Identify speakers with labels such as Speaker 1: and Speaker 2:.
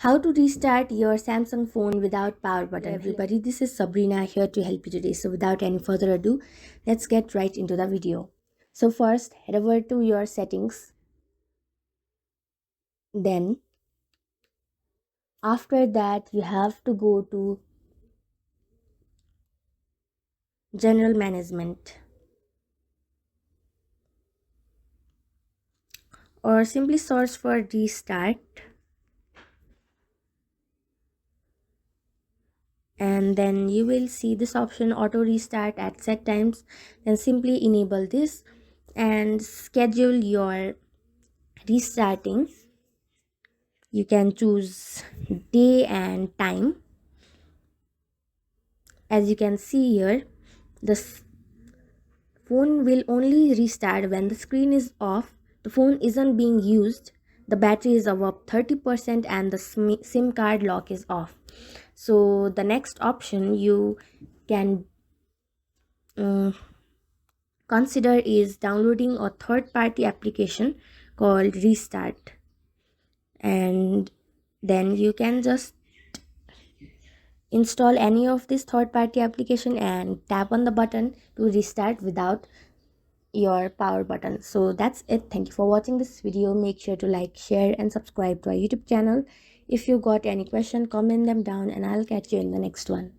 Speaker 1: How to restart your Samsung phone without power button. Everybody, this is Sabrina here to help you today. So without any further ado, let's get right into the video. So first, head over to your settings. Then after that, you have to go to general management or simply search for restart, and then you will see this option auto restart at set times. Then simply enable this and schedule your restarting. You can choose day and time. As you can see here, the phone will only restart when the screen is off, the phone isn't being used, the battery is above 30%, and the SIM card lock is off. So the next option you can consider is downloading a third-party application called Restart, and then you can just install any of this third-party application and tap on the button to restart without your power button. So that's it. Thank you for watching this video. Make sure to like, share and subscribe to our YouTube channel. If you got any question, comment them down and I'll catch you in the next one.